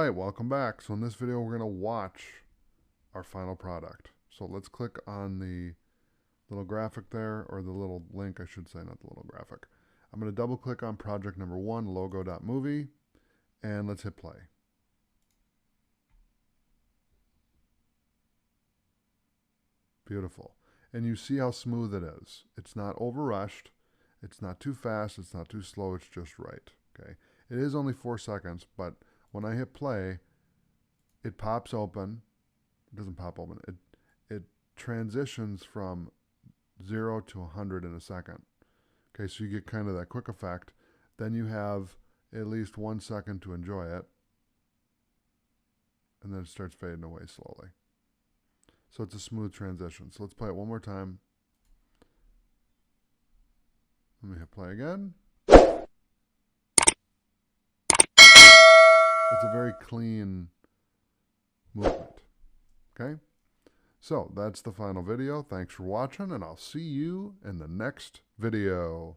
Alright, welcome back. So in this video we're going to watch our final product. So let's click on the little graphic there, or the little link I should say, not the little graphic. I'm going to double click on project number 1, logo.movie, and let's hit play. Beautiful. And you see how smooth it is. It's not overrushed, it's not too fast, it's not too slow, it's just right. Okay. It is only 4 seconds, but when I hit play, it pops open. It doesn't pop open. It transitions from 0 to 100 in a second. Okay, so you get kind of that quick effect. Then you have at least 1 second to enjoy it. And then it starts fading away slowly. So it's a smooth transition. So let's play it one more time. Let me hit play again. It's a very clean movement. Okay? So that's the final video. Thanks for watching, and I'll see you in the next video.